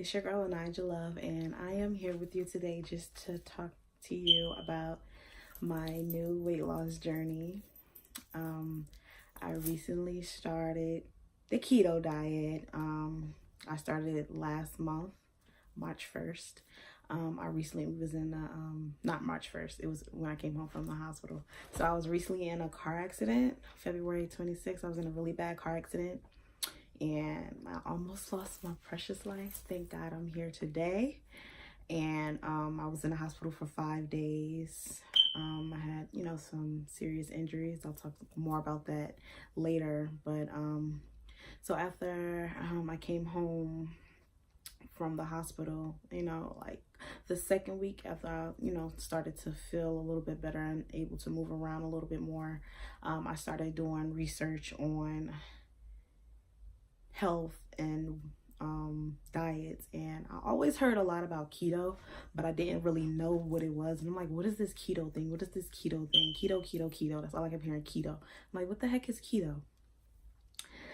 It's your girl Elijah Love, and I am here with you today just to talk to you about my new weight loss journey. I recently started the keto diet. I started it last month, March 1st. I recently was in not March 1st, it was when I came home from the hospital. So I was recently in a car accident, February 26th. I was in a really bad car accident and I almost lost my precious life. Thank God I'm here today. And I was in the hospital for 5 days. I had, some serious injuries. I'll talk more about that later. But so after I came home from the hospital, like the second week after I, started to feel a little bit better and able to move around a little bit more, I started doing research on health and diets, and I always heard a lot about keto, but I didn't really know what it was. And I'm like, what is this keto thing? What is this keto thing? Keto. That's all I kept hearing, keto. I'm like, what the heck is keto?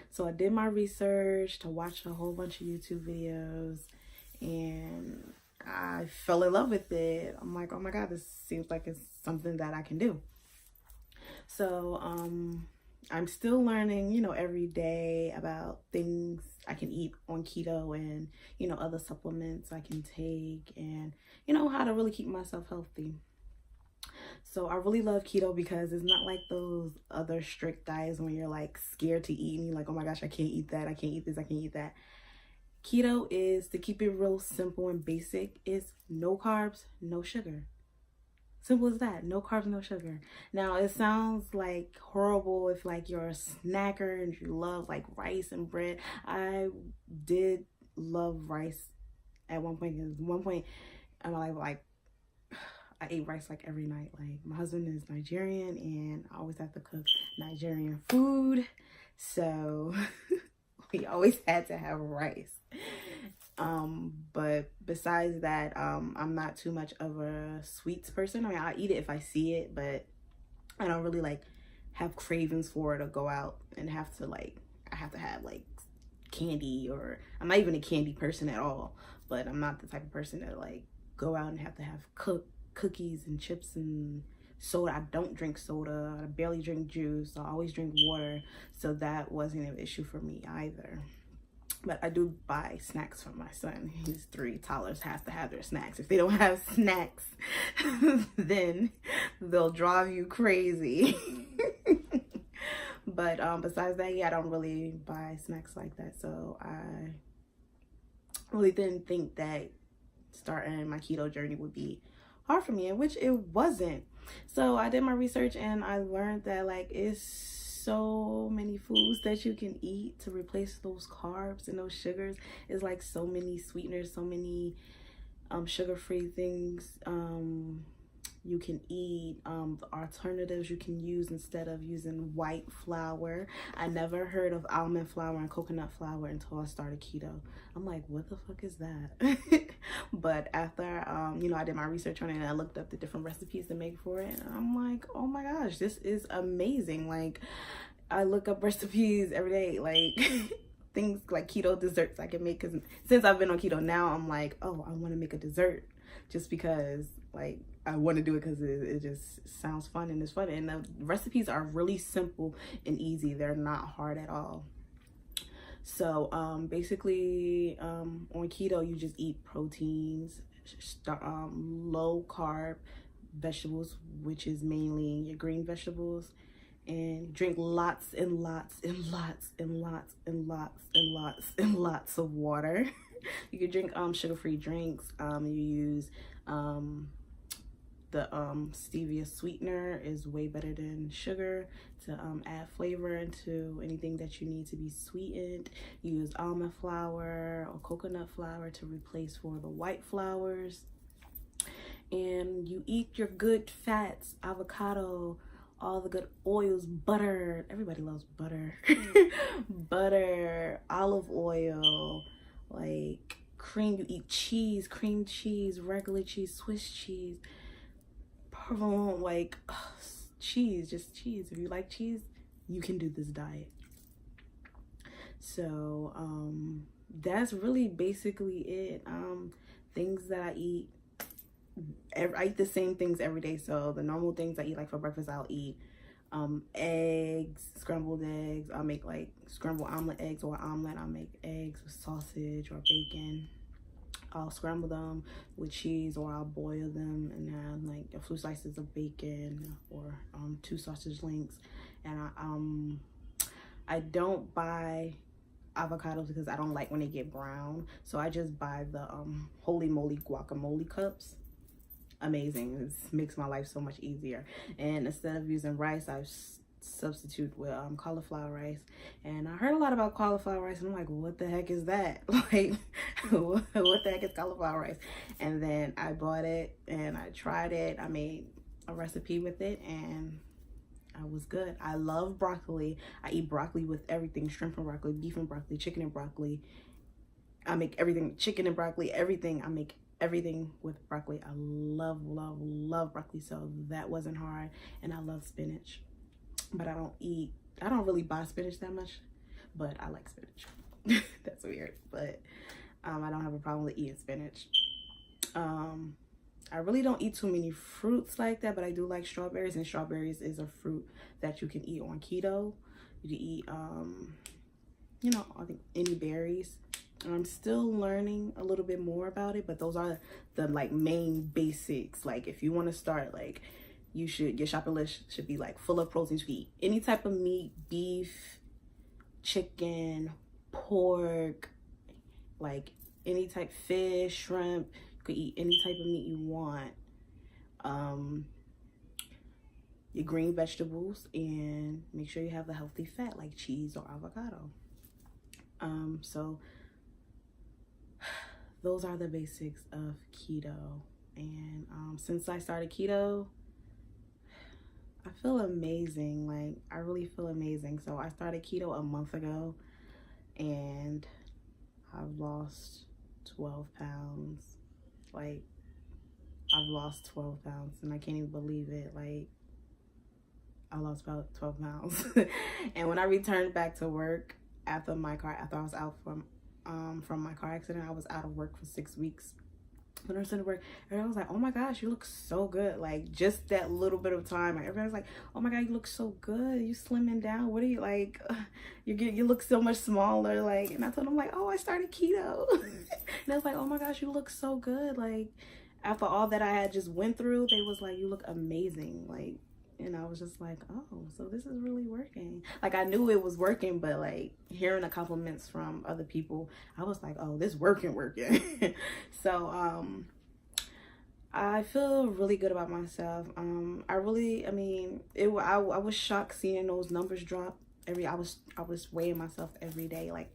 So I did my research to watch a whole bunch of YouTube videos, and I fell in love with it. I'm like, oh my God, this seems like it's something that I can do. So I'm still learning, every day about things I can eat on keto and, other supplements I can take, and, how to really keep myself healthy. So I really love keto because it's not like those other strict diets when you're like scared to eat and you're like, oh my gosh, I can't eat that. I can't eat this. I can't eat that. Keto is, to keep it real simple and basic, is no carbs, no sugar. Simple as that. No carbs, no sugar. Now, it sounds like horrible if like you're a snacker and you love like rice and bread. I did love rice at one point. Because one point in my life, like I ate rice like every night. Like my husband is Nigerian and I always have to cook Nigerian food. So we always had to have rice. But besides that, I'm not too much of a sweets person. I mean, I eat it if I see it, but I don't really like have cravings for it or go out and have to I have to have like candy, or I'm not even a candy person at all, but I'm not the type of person that like go out and have to have cookies and chips and soda. I don't drink soda. I barely drink juice. I always drink water. So that wasn't an issue for me either. But I do buy snacks for my son. He's 3. Toddlers has to have their snacks. If they don't have snacks, then they'll drive you crazy. But besides that, yeah, I don't really buy snacks like that. So I really didn't think that starting my keto journey would be hard for me, in which it wasn't. So I did my research and I learned that like it's so many foods that you can eat to replace those carbs and those sugars. It's like so many sweeteners, so many sugar-free things you can eat, the alternatives you can use instead of using white flour. I never heard of almond flour and coconut flour until I started keto. I'm like, what the fuck is that? But after I did my research on it and I looked up the different recipes to make for it, and I'm like, oh my gosh, this is amazing. Like, I look up recipes every day, like things like keto desserts I can make, because since I've been on keto now, I'm like, oh, I want to make a dessert just because like I want to do it because it just sounds fun and it's fun, and the recipes are really simple and easy. They're not hard at all. So basically on keto you just eat proteins, low carb vegetables, which is mainly your green vegetables, and drink lots and lots and lots and lots and lots and lots and lots of water. You can drink sugar-free drinks. You use the stevia sweetener is way better than sugar to add flavor into anything that you need to be sweetened. You use almond flour or coconut flour to replace for the white flours. And you eat your good fats, avocado, all the good oils, butter. Everybody loves butter. Butter, olive oil, like cream. You eat cheese, cream cheese, regular cheese, Swiss cheese, provolone, like cheese, just cheese. If you like cheese, you can do this diet. So that's really basically it. Things that I eat, I eat the same things every day. So the normal things I eat, like for breakfast, I'll eat eggs, scrambled eggs. I'll make like scrambled omelet eggs or omelet. I'll make eggs with sausage or bacon. I'll scramble them with cheese, or I'll boil them and have like a few slices of bacon or 2 sausage links. And I don't buy avocados because I don't like when they get brown. So I just buy the Holy Moly guacamole cups. Amazing. It makes my life so much easier. And instead of using rice, I substitute with cauliflower rice. And I heard a lot about cauliflower rice, and I'm like, what the heck is that? Like, what the heck is cauliflower rice? And then I bought it and I tried it. I made a recipe with it and I was good. I love broccoli. I eat broccoli with everything: shrimp and broccoli, beef and broccoli, chicken and broccoli. I make everything, chicken and broccoli, everything. I make everything with broccoli. I love broccoli, so that wasn't hard. And I love spinach, but I don't really buy spinach that much, but I like spinach. That's weird, but I don't have a problem with eating spinach. I really don't eat too many fruits like that, but I do like strawberries, and strawberries is a fruit that you can eat on keto. You can eat you know, I think any berries. I'm still learning a little bit more about it, but those are the like main basics. Like if you want to start, like your shopping list should be like full of proteins. You can eat any type of meat: beef, chicken, pork, like any type, fish, shrimp. You could eat any type of meat you want. Your green vegetables, and make sure you have the healthy fat like cheese or avocado. So those are the basics of keto. And since I started keto, I feel amazing. Like, I really feel amazing. So I started keto a month ago and I've lost 12 pounds. Like, I've lost 12 pounds and I can't even believe it. Like, I lost about 12 pounds. And when I returned back to work after I was out from my car accident, I was out of work for 6 weeks. When I returned to work, everyone was like, oh my gosh, you look so good. Like, just that little bit of time, everybody was like, oh my God, you look so good. You slimming down. What are you, like, you look so much smaller. Like, and I told them, like, oh, I started keto. And I was like, oh my gosh, you look so good. Like, after all that I had just went through, they was like, you look amazing. Like, and I was just like, oh, so this is really working. Like, I knew it was working, but like hearing the compliments from other people, I was like, oh, this working. So I feel really good about myself. I was shocked seeing those numbers drop. I was weighing myself every day. Like,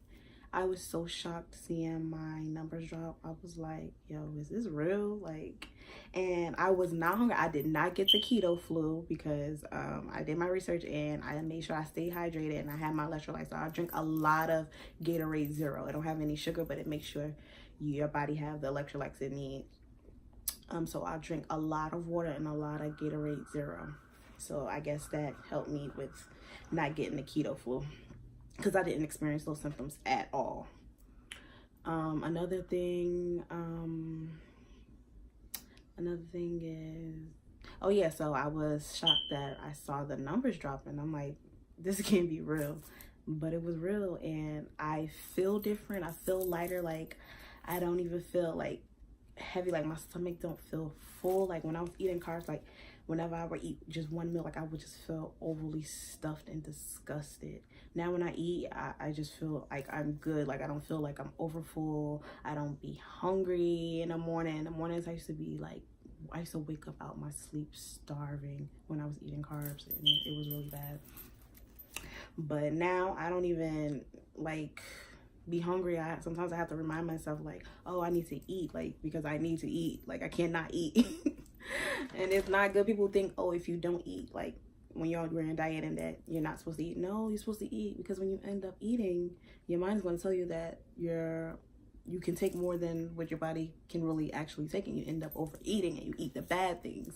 I was so shocked seeing my numbers drop. I was like, yo, is this real? Like, and I was not hungry. I did not get the keto flu because I did my research and I made sure I stayed hydrated and I had my electrolytes. So I drink a lot of Gatorade Zero. It don't have any sugar, but it makes sure your body have the electrolytes it needs. So I drink a lot of water and a lot of Gatorade Zero. So I guess that helped me with not getting the keto flu, because I didn't experience those symptoms at all. Another thing is, oh yeah, so I was shocked that I saw the numbers drop and I'm like, this can't be real. But it was real and I feel different. I feel lighter. Like, I don't even feel like heavy. Like, my stomach don't feel full. Like, when I was eating carbs, like whenever I would eat just one meal, like I would just feel overly stuffed and disgusted. Now when I eat, I just feel like I'm good. Like, I don't feel like I'm overfull. I don't be hungry in the morning. In the mornings, I used to wake up out my sleep starving when I was eating carbs, and it was really bad. But now I don't even like be hungry. Sometimes I have to remind myself, like, oh, I need to eat, like, because I need to eat. Like, I cannot eat. And it's not good. People think, oh, if you don't eat, like when you're on diet, and that you're not supposed to eat. No, you're supposed to eat, because when you end up eating, your mind is going to tell you that you can take more than what your body can really actually take, and you end up overeating and you eat the bad things.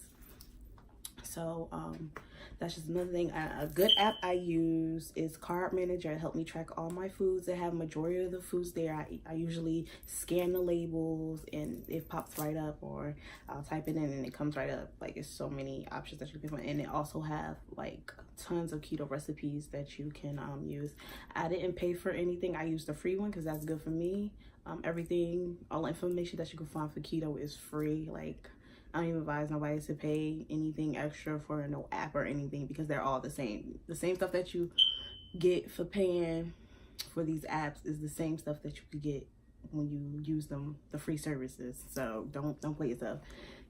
So that's just another thing. A good app I use is Carb Manager. It helped me track all my foods. They have majority of the foods there. I usually scan the labels and it pops right up, or I'll type it in and it comes right up. Like, it's so many options that you can find, and it also have like tons of keto recipes that you can use. I didn't pay for anything. I used the free one because that's good for me. Everything, all the information that you can find for keto is free. Like, I don't even advise nobody to pay anything extra for no app or anything, because they're all the same. The same stuff that you get for paying for these apps is the same stuff that you could get when you use them, the free services. So don't play yourself.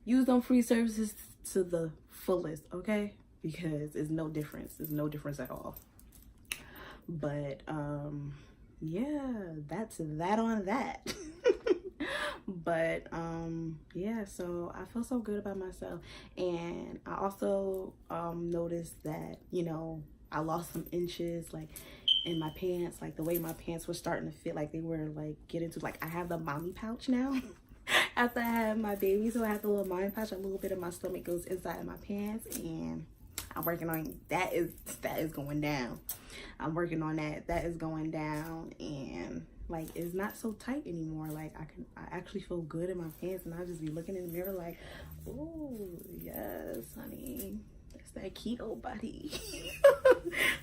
Use them free services to the fullest, okay? Because it's no difference. There's no difference at all. But yeah, that's that on that. But yeah, so I feel so good about myself. And I also noticed that, you know, I lost some inches like in my pants, like the way my pants were starting to fit, like they were like getting to, like I have the mommy pouch now. After I had my baby, so I have the little mommy pouch. A little bit of my stomach goes inside of my pants, and I'm working on that. Is going down. I'm working on that. That is going down, and like it's not so tight anymore. Like I actually feel good in my pants, and I just be looking in the mirror like, oh yes, honey, that's that keto body.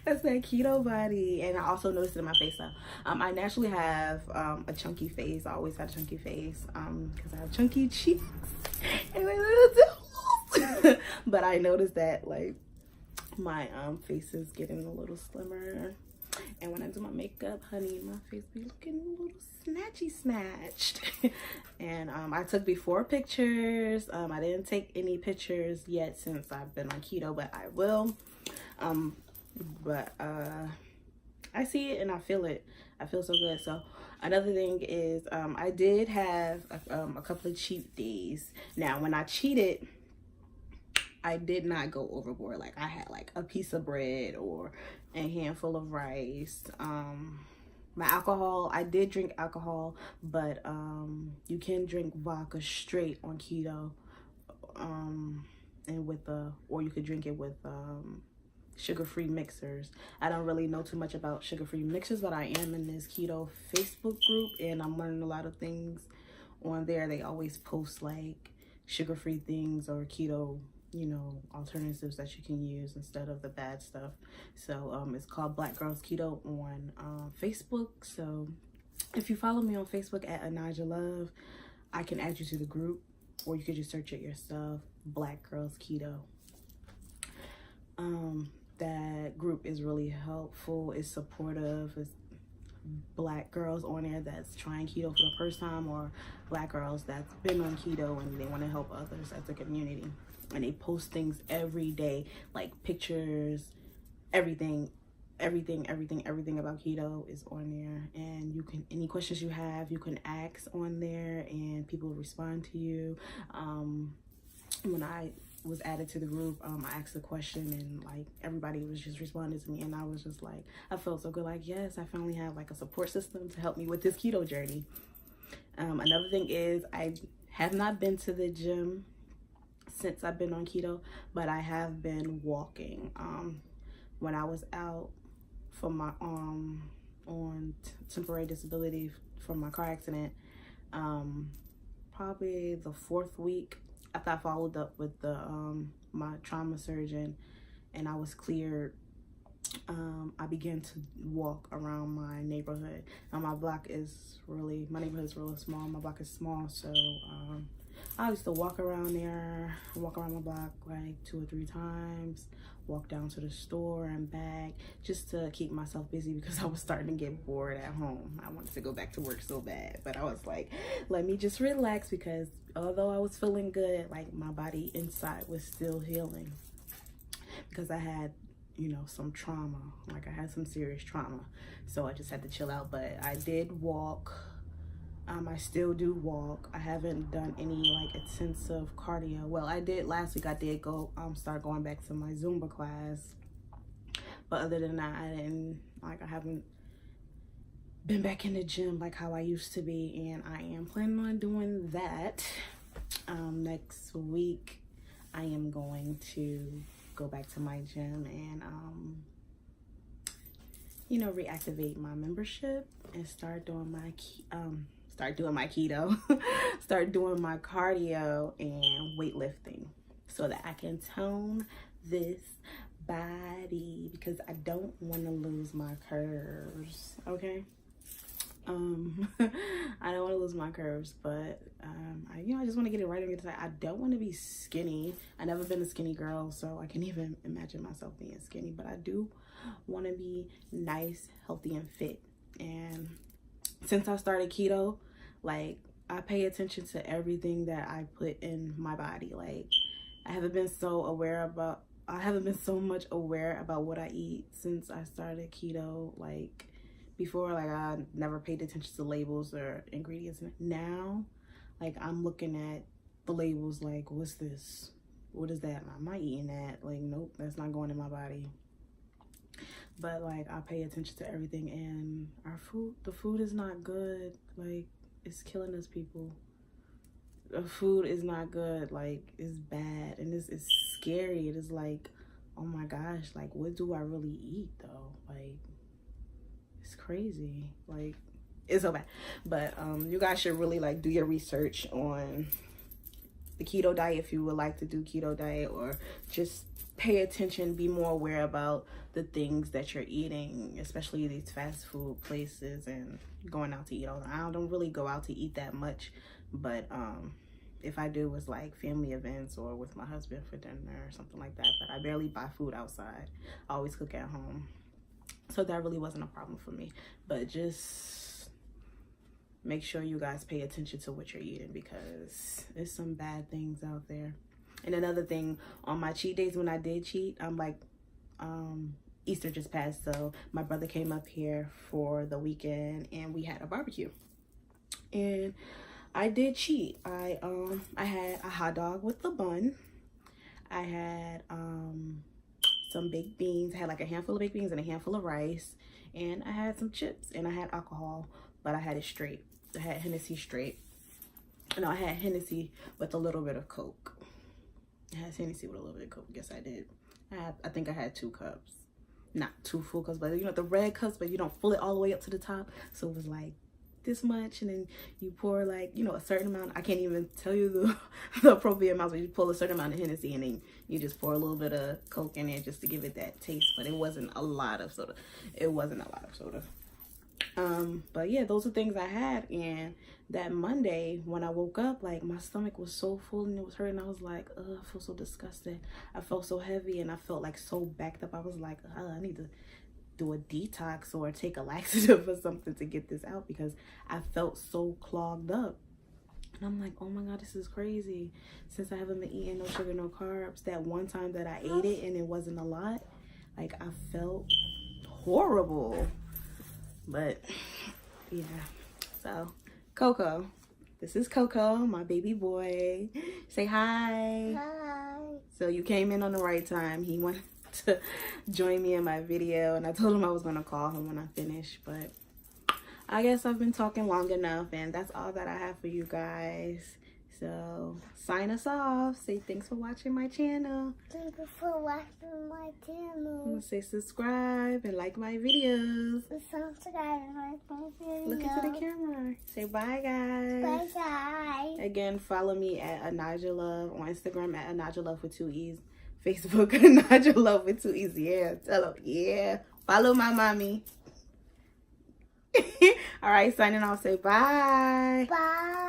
That's that keto body. And I also noticed it in my face though. I naturally have a chunky face. I always had a chunky face because I have chunky cheeks and my little toes. But I noticed that like my face is getting a little slimmer, and when I do my makeup, honey, my face be looking a little snatched. And I took before pictures. I didn't take any pictures yet since I've been on keto, but I will. But I see it and I feel it. I feel so good. So another thing is I did have a couple of cheat days. Now when I cheated, I did not go overboard. Like I had like a piece of bread or a handful of rice. My alcohol, I did drink alcohol, but you can drink vodka straight on keto, and with or you could drink it with sugar-free mixers. I don't really know too much about sugar-free mixers, but I am in this keto Facebook group and I'm learning a lot of things on there. They always post like sugar-free things or keto, you know, alternatives that you can use instead of the bad stuff. So it's called Black Girls Keto on Facebook. So if you follow me on Facebook at Anaja Love, I can add you to the group, or you could just search it yourself, Black Girls Keto. That group is really helpful. It's supportive. It's Black girls on there that's trying keto for the first time, or Black girls that's been on keto and they want to help others as a community. And they post things every day, like pictures, everything about keto is on there. And you can, any questions you have, you can ask on there and people will respond to you. When I was added to the group, I asked a question and like everybody was just responding to me, and I was just like, I felt so good, like yes, I finally have like a support system to help me with this keto journey. Another thing is I have not been to the gym since I've been on keto, but I have been walking. When I was out for my on temporary disability from my car accident, probably the 4th week after I followed up with the my trauma surgeon and I was cleared, I began to walk around my neighborhood. Now my neighborhood is really small. My block is small, so I used to walk around there, walk around my block like 2 or 3 times, walk down to the store and back, just to keep myself busy because I was starting to get bored at home. I wanted to go back to work so bad, but I was like, let me just relax, because although I was feeling good, like my body inside was still healing, because I had, you know, some trauma. Like I had some serious trauma, so I just had to chill out. But I did walk. I still do walk. I haven't done any like intensive cardio. Well, I did last week. I did go start going back to my Zumba class, but other than that, I haven't been back in the gym like how I used to be, and I am planning on doing that next week. I am going to go back to my gym and you know, reactivate my membership and start doing my keto, start doing my cardio and weightlifting so that I can tone this body, because I don't want to lose my curves. Okay. I don't want to lose my curves, but I just want to get it right on the side. I don't want to be skinny. I've never been a skinny girl, so I can't even imagine myself being skinny, but I do want to be nice, healthy, and fit. And since I started keto, like, I pay attention to everything that I put in my body. Like, I haven't been so much aware about what I eat since I started keto. Like, before, like, I never paid attention to labels or ingredients. Now, like, I'm looking at the labels like, what's this? What is that? Am I eating that? Like, nope, that's not going in my body. But, like, I pay attention to everything, and the food is not good. Like, it's killing us, people. The food is not good. Like, it's bad, and it's scary. It is like, oh my gosh, like, what do I really eat, though? Like, it's crazy. Like, it's so bad. But you guys should really, like, do your research on the keto diet if you would like to do keto diet, or just pay attention, be more aware about the things that you're eating, especially these fast food places and going out to eat all the time. I don't really go out to eat that much, but if I do, it's like family events or with my husband for dinner or something like that. But I barely buy food outside. I always cook at home, so that really wasn't a problem for me. But just make sure you guys pay attention to what you're eating, because there's some bad things out there. And another thing, on my cheat days, when I did cheat, I'm like, Easter just passed, so my brother came up here for the weekend and we had a barbecue. And I did cheat. I had a hot dog with the bun. I had some baked beans. I had like a handful of baked beans and a handful of rice. And I had some chips, and I had alcohol, but I had it straight. I had Hennessy straight. No, I had Hennessy with a little bit of Coke. I had Hennessy with a little bit of Coke. Yes, I did. I think I had 2 cups. Not 2 full cups, but you know, the red cups, but you don't fill it all the way up to the top. So it was like this much, and then you pour, like, you know, a certain amount. I can't even tell you the appropriate amount, but you pull a certain amount of Hennessy, and then you just pour a little bit of Coke in there just to give it that taste. But it wasn't a lot of soda. It wasn't a lot of soda. But yeah, those are things I had. And that Monday when I woke up, like, my stomach was so full and it was hurting. I was like, ugh, I feel so disgusted. I felt so heavy and I felt like so backed up. I was like, I need to do a detox or take a laxative or something to get this out, because I felt so clogged up. And I'm like, oh my God, this is crazy. Since I haven't been eating no sugar, no carbs, that one time that I ate it and it wasn't a lot, like, I felt horrible. But yeah, so Coco, this is Coco, my baby boy. Say hi. Hi. So you came in on the right time. He wanted to join me in my video, and I told him I was gonna call him when I finish, but I guess I've been talking long enough, and that's all that I have for you guys. So sign us off. Say thanks for watching my channel. Thank you for watching my channel. Say subscribe and like my videos. Subscribe and like my video. Look into the camera. Say bye, guys. Bye. Again, follow me at Anaja Love on Instagram at Anaja Love with 2 E's. Facebook Anaja Love with 2 E's. Yeah, tell them. Yeah, follow my mommy. All right, signing off. Say bye. Bye.